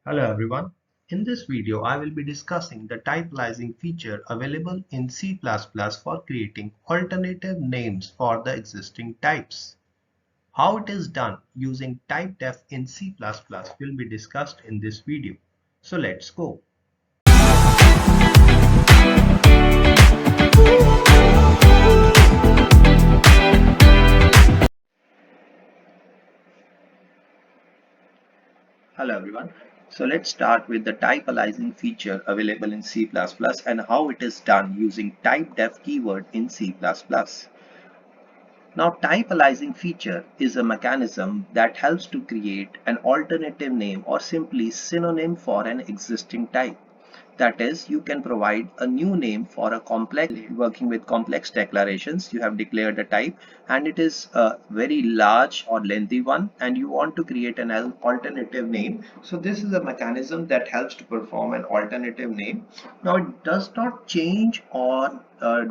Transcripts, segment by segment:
Hello everyone. In this video, I will be discussing the type aliasing feature available in C++ for creating alternative names for the existing types. How it is done using typedef in C++ will be discussed in this video. So let's go. Hello everyone. So let's start with the type aliasing feature available in C++ and how it is done using typedef keyword in C++. Now, type aliasing feature is a mechanism that helps to create an alternative name or simply synonym for an existing type. That is, you can provide a new name for a complex, working with complex declarations. You have declared a type and it is a very large or lengthy one and you want to create an alternative name. So this is a mechanism that helps to perform an alternative name. Now it does not change or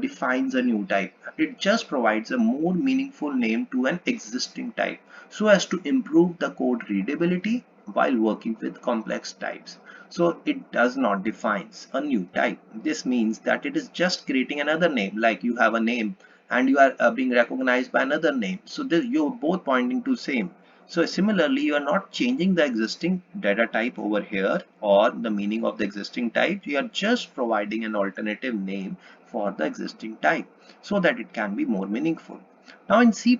defines a new type. It just provides a more meaningful name to an existing type so as to improve the code readability while working with complex types. So it does not defines a new type. This means that it is just creating another name, like you have a name and you are being recognized by another name. So you're both pointing to same. So similarly, you are not changing the existing data type over here or the meaning of the existing type. You are just providing an alternative name for the existing type so that it can be more meaningful. Now in C++,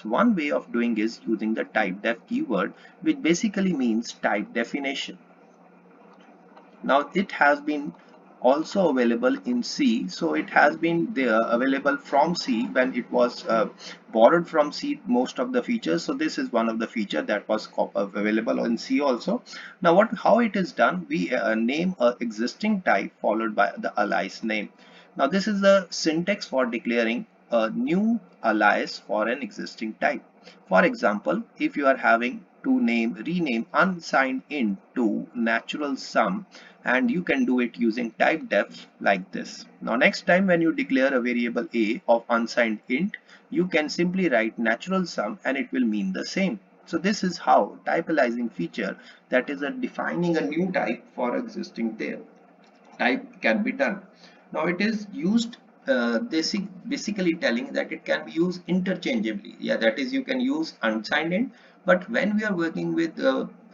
one way of doing is using the typedef keyword, which basically means type definition. Now it has been also available in C, so it has been there available from C when it was borrowed from C most of the features. So this is one of the feature that was available in C also. Now how it is done, we name a existing type followed by the alias name. Now this is the syntax for declaring a new alias for an existing type. For example, if you are having to rename unsigned int to natural sum, and you can do it using typedef like this. Now next time when you declare a variable a of unsigned int, you can simply write natural sum and it will mean the same. So this is how type aliasing feature, that is defining a new type for existing type, can be done. Now it is used basically telling that it can be used interchangeably. Yeah, that is, you can use unsigned int, but when we are working with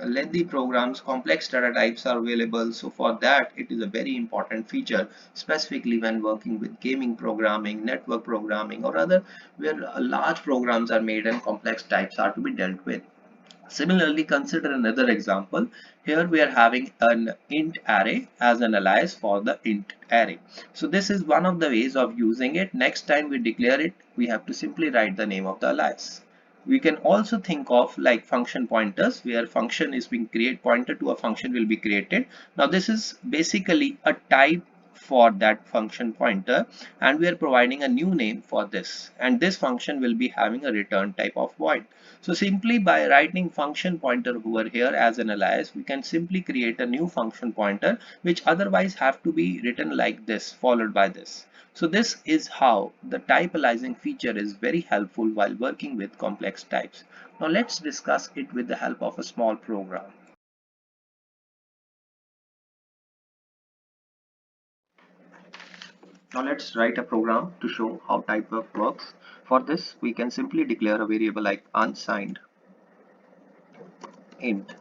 lengthy programs, complex data types are available. So for that, it is a very important feature, specifically when working with gaming programming, network programming, or other where large programs are made and complex types are to be dealt with. Similarly, consider another example. Here we are having an int array as an alias for the int array. So this is one of the ways of using it. Next time we declare it, we have to simply write the name of the alias. We can also think of like function pointers, where function is being created, pointer to a function will be created. Now this is basically a type for that function pointer, and we are providing a new name for this, and this function will be having a return type of void. So simply by writing function pointer over here as an alias, we can simply create a new function pointer which otherwise have to be written like this followed by this. So this is how the type aliasing feature is very helpful while working with complex types. Now let's discuss it with the help of a small program. Now let's write a program to show how typedef works. For this, we can simply declare a variable like unsigned int,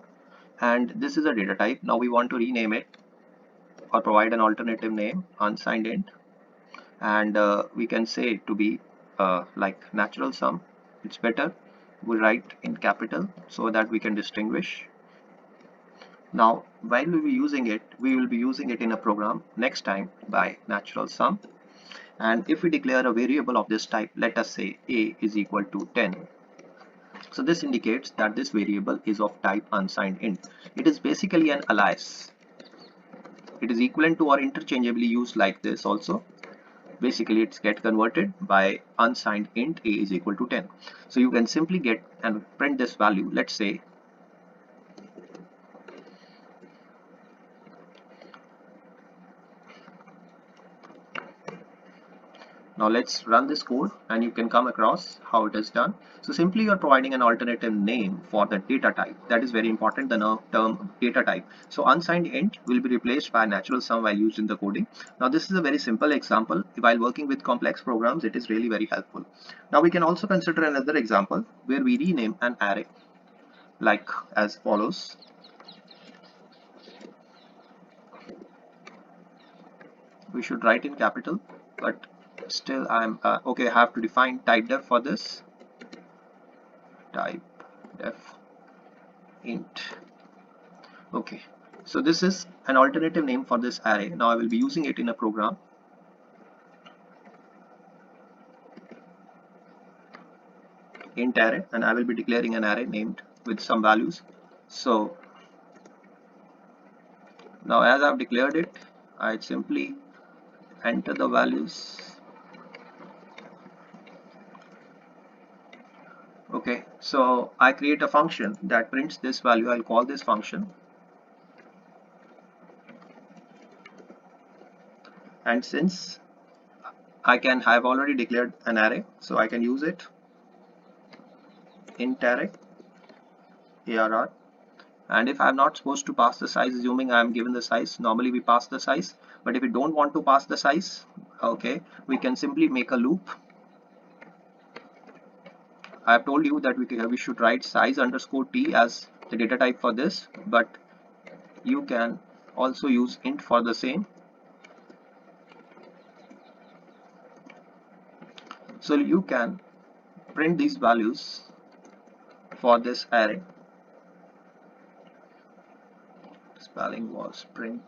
and this is a data type. Now we want to rename it or provide an alternative name, unsigned int, and we can say it to be like natural sum. It's better we write in capital so that we can distinguish. Now while we will be using it in a program next time by natural sum. And if we declare a variable of this type, let us say a is equal to 10. So this indicates that this variable is of type unsigned int. It is basically an alias. It is equivalent to or interchangeably used like this also. Basically it's get converted by unsigned int a is equal to 10. So you can simply get and print this value. Let's say Now let's run this code and you can come across how it is done. So simply you're providing an alternative name for the data type. That is very important, the term data type. So unsigned int will be replaced by natural sum while used in the coding. Now this is a very simple example. While working with complex programs, it is really very helpful. Now we can also consider another example where we rename an array like as follows. We should write in capital, but still I'm okay. I have to define typedef for this. Typedef int. Okay, so this is an alternative name for this array. Now I will be using it in a program. Int array, and I will be declaring an array named with some values. So now as I've declared it, I simply enter the values. Okay, so I create a function that prints this value. I'll call this function, and since I've already declared an array, so I can use it. Int array arr, and if I'm not supposed to pass the size, assuming I'm given the size, normally we pass the size, but if we don't want to pass the size, okay, we can simply make a loop. I have told you that we should write size underscore t as the data type for this, but you can also use int for the same. So you can print these values for this array. Spelling was print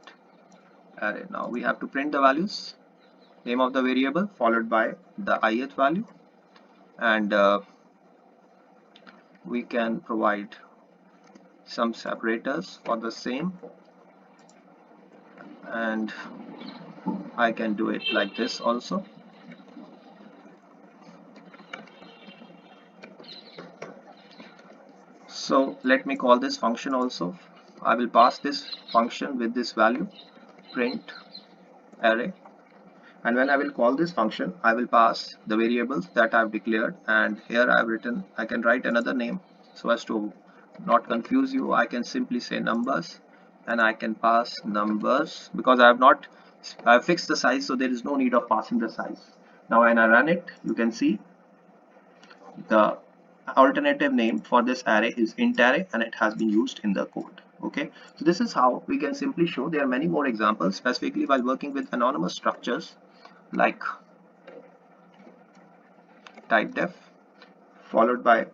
array. Now we have to print the values, name of the variable followed by the ith value, and we can provide some separators for the same, and I can do it like this also. So let me call this function also. I will pass this function with this value print array, and when I will call this function, I will pass the variables that I've declared, and here I've written, I can write another name so as to not confuse you. I can simply say numbers, and I can pass numbers because I've fixed the size, so there is no need of passing the size. Now when I run it, you can see the alternative name for this array is int array, and it has been used in the code. Okay, so this is how we can simply show. There are many more examples, specifically while working with anonymous structures like typedef followed by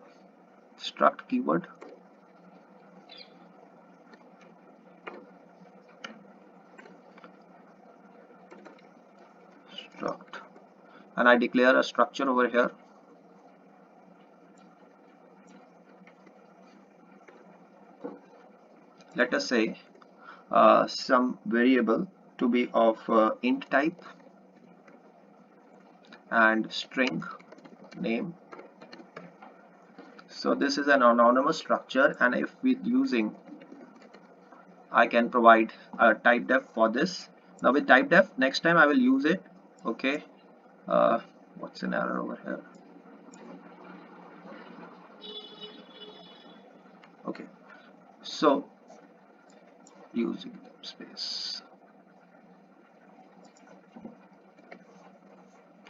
struct keyword, struct, and I declare a structure over here. Let us say some variable to be of int type and string name. So this is an anonymous structure, and if we're using, I can provide a typedef for this. Now with typedef, next time I will use it. Okay, what's an error over here? Okay, so using space.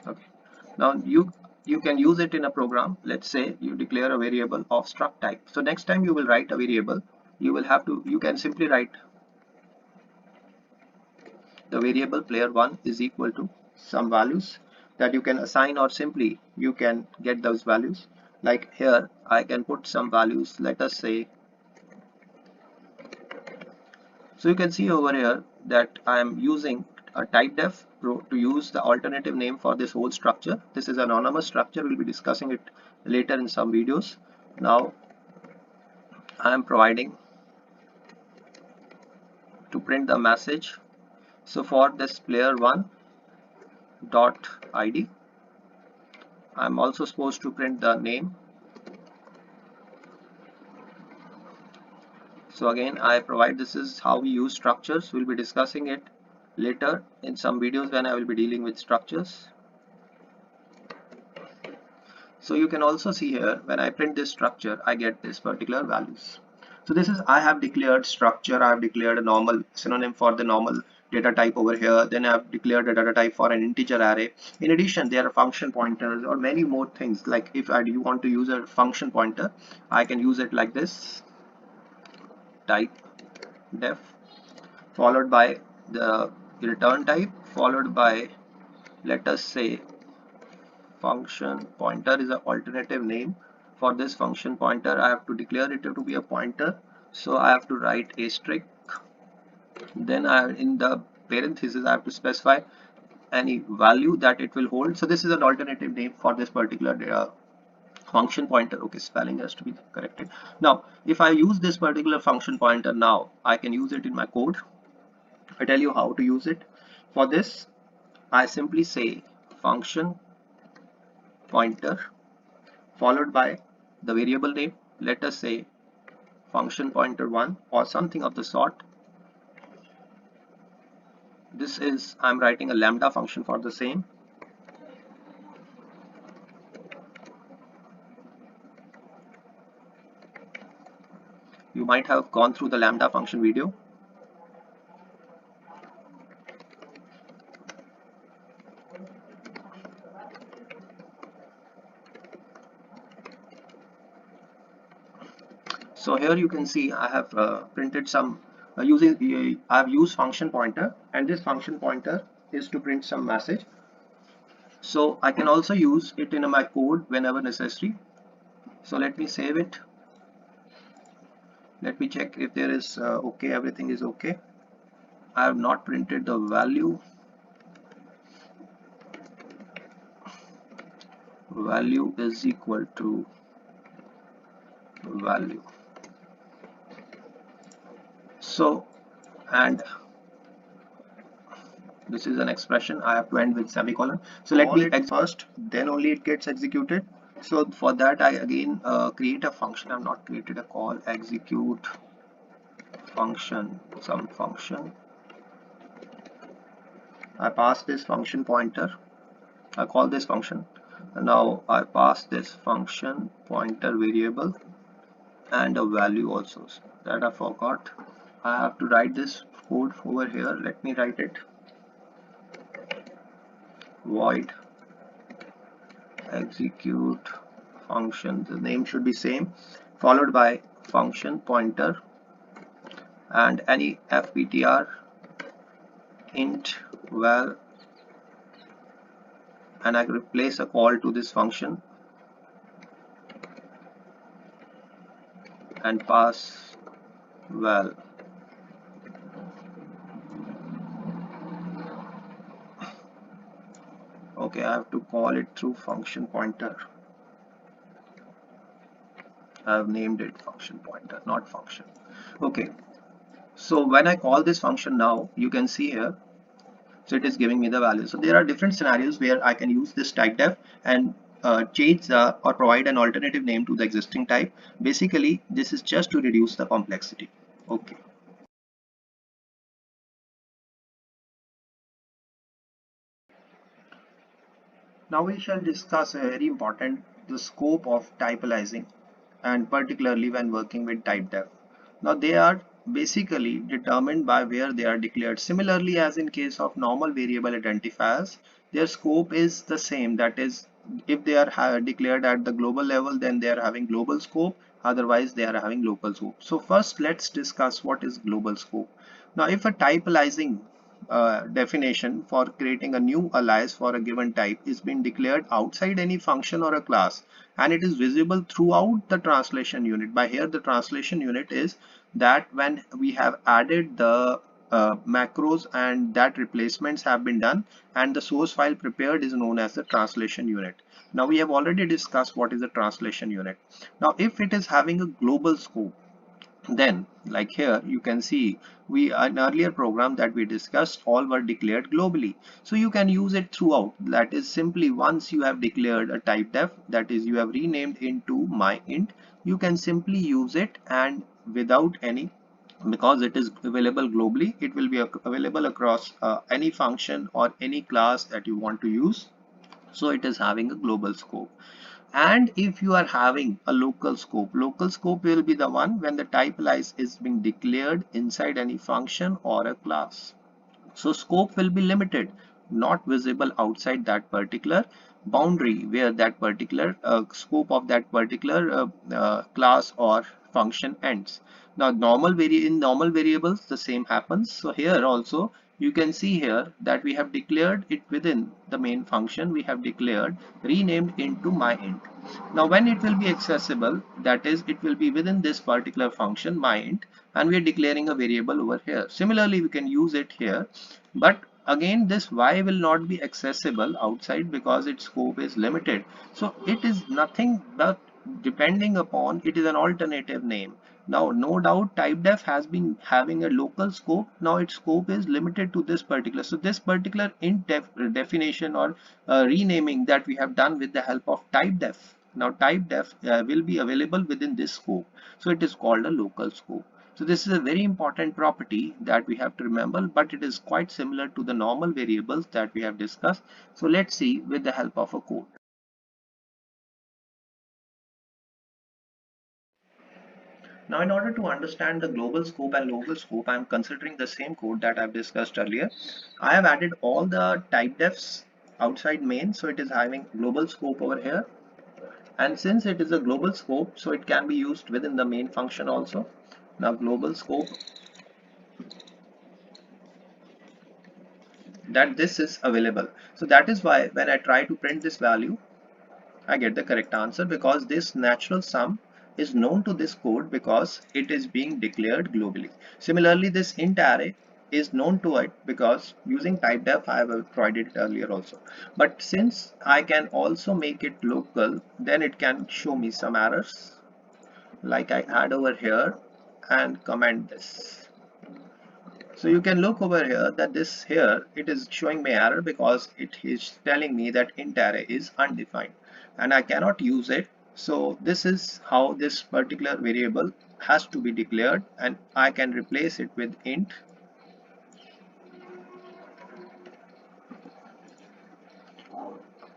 Okay, now you can use it in a program. Let's say you declare a variable of struct type. So next time you will write a variable, you can simply write the variable player1 is equal to some values that you can assign, or simply you can get those values. Like here I can put some values, let us say. So you can see over here that I am using a typedef to use the alternative name for this whole structure. This is an anonymous structure. We'll be discussing it later in some videos. Now I am providing to print the message. So for this player1 dot id, I'm also supposed to print the name. So again I provide, this is how we use structures. We'll be discussing it later in some videos when I will be dealing with structures. So you can also see here when I print this structure, I get this particular values. So this is, I have declared structure, I have declared a normal synonym for the normal data type over here. Then I have declared a data type for an integer array. In addition, there are function pointers or many more things. Like if I do want to use a function pointer, I can use it like this, type def, followed by the return type, followed by, let us say, function pointer is an alternative name for this function pointer. I have to declare it to be a pointer, so I have to write asterisk. Then in the parenthesis I have to specify any value that it will hold. So this is an alternative name for this particular function pointer. Okay, spelling has to be corrected. Now if I use this particular function pointer, now I can use it in my code. I tell you how to use it. For this, I simply say function pointer followed by the variable name. Let us say function pointer 1 or something of the sort. This is, I'm writing a lambda function for the same. You might have gone through the lambda function video. So here you can see I have printed some I've used function pointer, and this function pointer is to print some message. So I can also use it in my code whenever necessary. So let me save it. Let me check if there is okay, everything is okay. I have not printed the value. Value is equal to value. So, and this is an expression, I have to end with semicolon. So let me first, then only it gets executed. So for that I again create a function. I have not created a call, execute function, some function. I pass this function pointer, I call this function, and now I pass this function pointer variable and a value also. That I forgot. I have to write this code over here. Let me write it. Void execute function, the name should be same, followed by function pointer and any fptr int val, and I replace a call to this function and pass val. Okay, I have to call it through function pointer. I have named it function pointer, not function. Okay, so when I call this function now, you can see here, so it is giving me the value. So there are different scenarios where I can use this type def and change or provide an alternative name to the existing type. Basically, this is just to reduce the complexity. Okay. Now we shall discuss a very important, the scope of type aliasing, and particularly when working with type def. Now they are basically determined by where they are declared. Similarly, as in case of normal variable identifiers, their scope is the same. That is, if they are declared at the global level, then they are having global scope. Otherwise, they are having local scope. So first, let's discuss what is global scope. Now, if a type aliasing definition for creating a new alias for a given type is being declared outside any function or a class, and it is visible throughout the translation unit. By here, the translation unit is that when we have added the macros and that replacements have been done and the source file prepared is known as the translation unit. Now we have already discussed what is the translation unit. Now if it is having a global scope, then like here you can see we an earlier program that we discussed, all were declared globally, so you can use it throughout. That is, simply once you have declared a type def, that is you have renamed into my int, you can simply use it, and without any, because it is available globally, it will be available across any function or any class that you want to use. So it is having a global scope. And if you are having a local scope will be the one when the type alias is being declared inside any function or a class. So scope will be limited, not visible outside that particular boundary where that particular scope of that particular class or function ends. Now in normal variables the same happens. So here also you can see here that we have declared it within the main function. We have declared renamed into myInt. Now when it will be accessible, that is it will be within this particular function myInt, and we are declaring a variable over here. Similarly we can use it here, but again this y will not be accessible outside because its scope is limited. So it is nothing but depending upon it is an alternative name. Now no doubt typedef has been having a local scope. Now its scope is limited to this particular, so this particular definition or renaming that we have done with the help of typedef. Now typedef will be available within this scope, so it is called a local scope. So this is a very important property that we have to remember, but it is quite similar to the normal variables that we have discussed. So let's see with the help of a code. Now, in order to understand the global scope and local scope, I am considering the same code that I've discussed earlier. I have added all the type defs outside main, so it is having global scope over here. And since it is a global scope, so it can be used within the main function also. Now, global scope, that this is available. So that is why when I try to print this value, I get the correct answer because this natural sum is known to this code because it is being declared globally. Similarly, this int array is known to it because using typedef I have provided it earlier also. But since I can also make it local, then it can show me some errors. Like I add over here and comment this. So you can look over here that this here it is showing me error because it is telling me that int array is undefined and I cannot use it. So this is how this particular variable has to be declared, and I can replace it with int.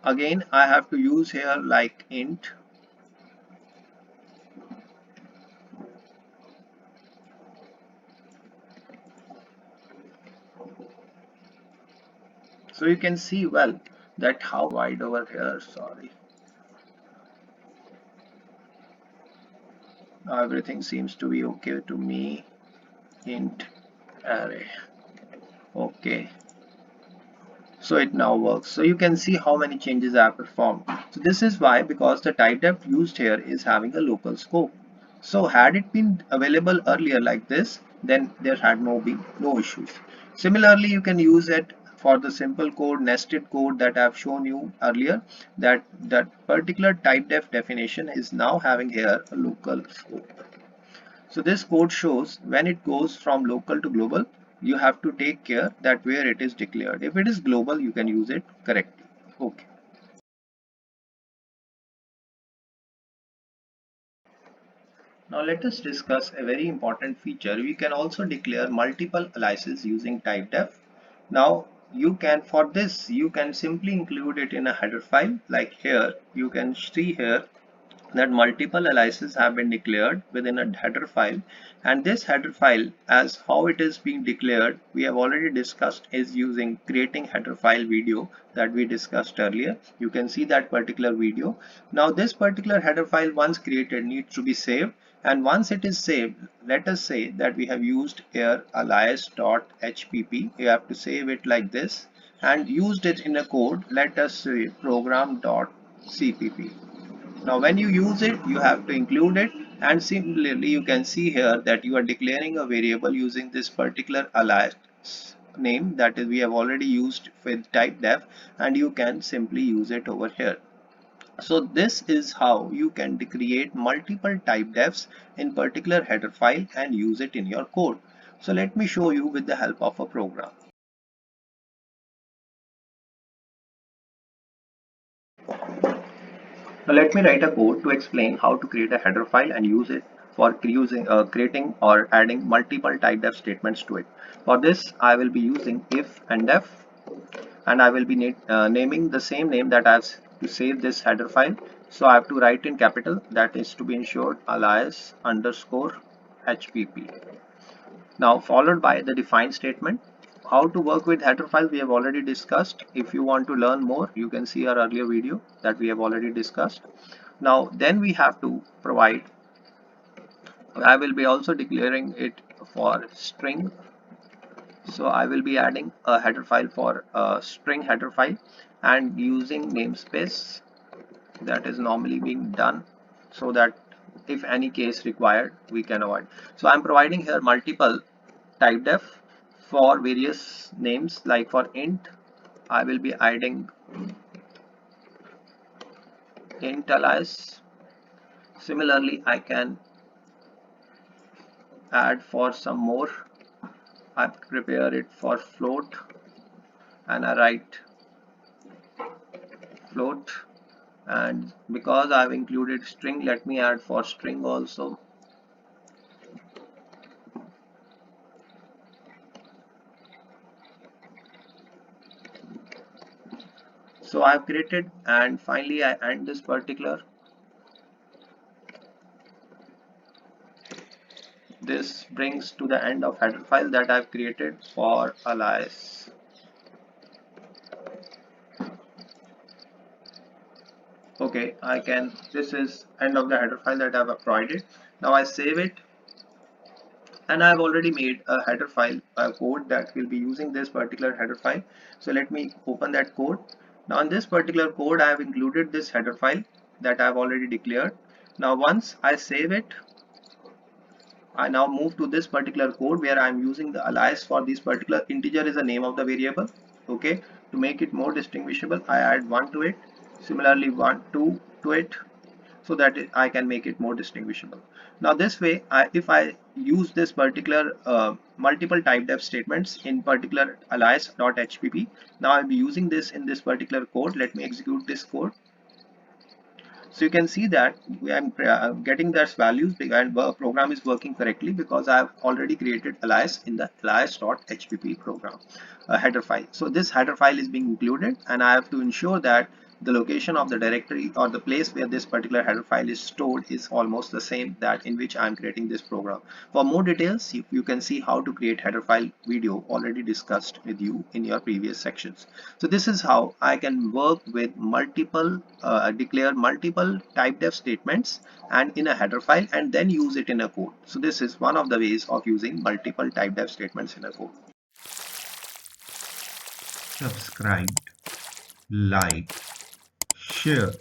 Again I have to use here like int. So you can see well that how wide over here, sorry. Now everything seems to be okay to me. Int array. Okay. So it now works. So you can see how many changes I have performed. So this is why, because the type def used here is having a local scope. So had it been available earlier like this, then there had no issues. Similarly, you can use it for the simple code, nested code that I have shown you earlier, that particular type def definition is now having here a local scope. So this code shows when it goes from local to global, you have to take care that where it is declared. If it is global, you can use it correctly. Okay. Now let us discuss a very important feature. We can also declare multiple aliases using typedef. Now you can, for this, you can simply include it in a header file. Like here, you can see here that multiple aliases have been declared within a header file, and this header file, as how it is being declared, we have already discussed, is using creating header file video that we discussed earlier. You can see that particular video. Now this particular header file once created needs to be saved, and once it is saved, let us say that we have used here alias.hpp. You have to save it like this and used it in a code. Let us say program.cpp. Now when you use it, you have to include it, and similarly you can see here that you are declaring a variable using this particular alias name that is we have already used with typedef, and you can simply use it over here. So this is how you can create multiple typedefs in particular header file and use it in your code. So let me show you with the help of a program. Now let me write a code to explain how to create a header file and use it for creating or adding multiple typedef statements to it. For this, I will be using if and def, and I will be naming the same name that I've to save this header file. So I have to write in capital, that is to be ensured alias underscore HPP. Now followed by the define statement. How to work with header files we have already discussed. If you want to learn more, you can see our earlier video that we have already discussed. Now then we have to provide, I will be also declaring it for string. So I will be adding a header file for a string header file and using namespace that is normally being done so that if any case required we can avoid. So I'm providing here multiple type def for various names, like for int I will be adding int alias. Similarly I can add for some more. I prepare it for float and I write float, and because I've included string, let me add for string also. So I've created, and finally I end this particular, this brings to the end of header file that I've created for alias. Okay, I can, this is end of the header file that I've provided. Now I save it, and I've already made a header file, a code that will be using this particular header file. So let me open that code. Now in this particular code I have included this header file that I've already declared. Now once I save it, I now move to this particular code where I'm using the alias for this particular integer is the name of the variable. Okay, to make it more distinguishable I add 1 to it, similarly 1 2 to it, so that I can make it more distinguishable. Now this way, if I use this particular multiple type def statements in particular alias.hpp, now I'll be using this in this particular code. Let me execute this code. So you can see that I'm getting those values and the program is working correctly because I have already created alias in the alias.hpp program header file. So this header file is being included, and I have to ensure that the location of the directory or the place where this particular header file is stored is almost the same that in which I am creating this program. For more details, you can see how to create header file video already discussed with you in your previous sections. So this is how I can work with multiple, declare multiple type def statements and in a header file and then use it in a code. So this is one of the ways of using multiple type def statements in a code. Subscribe, like, share